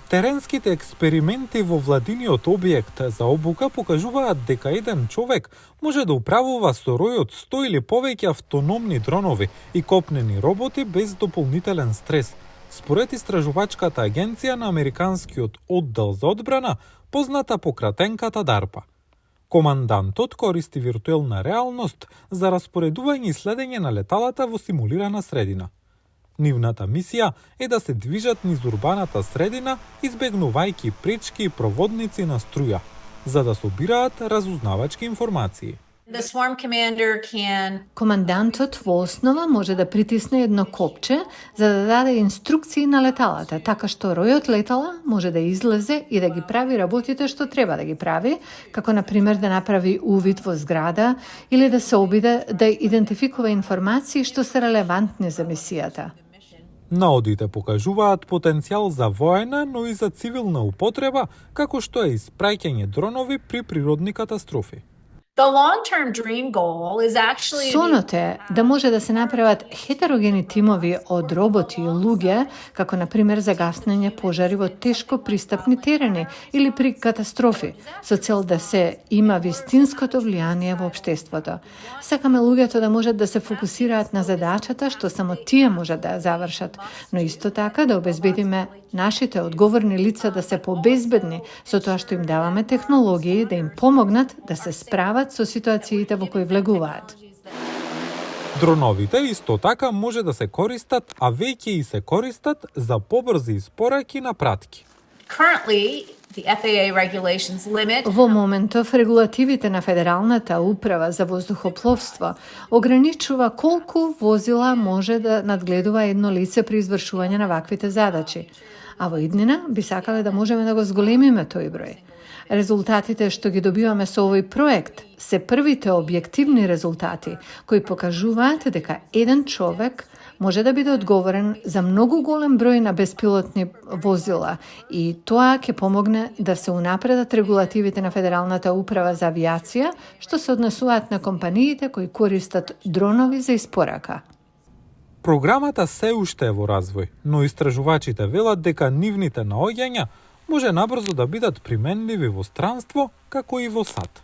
Теренските експерименти во владиниот објект за обука покажуваат дека еден човек може да управува со рој од 100 или повеќе автономни дронови и копнени роботи без дополнителен стрес, според истражувачката агенција на Американскиот оддел за одбрана, позната по кратенката DARPA. Командантот користи виртуелна реалност за распоредување и следење на леталата во симулирана средина. Нивната мисија е да се движат низ урбаната средина, избегнувајќи пречки и проводници на струја, за да собираат разузнавачки информации. Командантот во основа може да притисне едно копче за да даде инструкции на леталата, така што ројот летала може да излезе и да ги прави работите што треба да ги прави, како на пример да направи увид во зграда или да се обиде да идентификува информации што се релевантни за мисијата. Наодите покажуваат потенцијал за воена, но и за цивилна употреба, како што е испраќање дронови при природни катастрофи. Сонот е да може да се направат хетерогени тимови од роботи и луѓе, како на пример за гаснење пожари во тешко пристапни терени или при катастрофи, со цел да се има вистинското влијание во општеството. Сакаме луѓето да можат да се фокусираат на задачата што само тие можат да ја завршат, но исто така да обезбедиме нашите одговорни лица да се побезбедни со тоа што им даваме технологии да им помогнат да се справат со ситуациите во кои влегуваат. Дроновите исто така може да се користат, а веќе и се користат за побрзи испораки на пратки. Во моментов регулативите на Федералната управа за воздухопловство ограничува колку возила може да надгледува едно лице при извршување на ваквите задачи, а во иднина би сакале да можеме да го зголемиме тој број. Резултатите што ги добиваме со овој проект се првите објективни резултати кои покажуваат дека еден човек може да биде одговорен за многу голем број на беспилотни возила и тоа ќе помогне да се унапредат регулативите на Федералната управа за авиација што се однесуваат на компаниите кои користат дронови за испорака. Програмата се уште е во развој, но истражувачите велат дека нивните наоѓања може набрзо да бидат применливи во странство, како и во САД.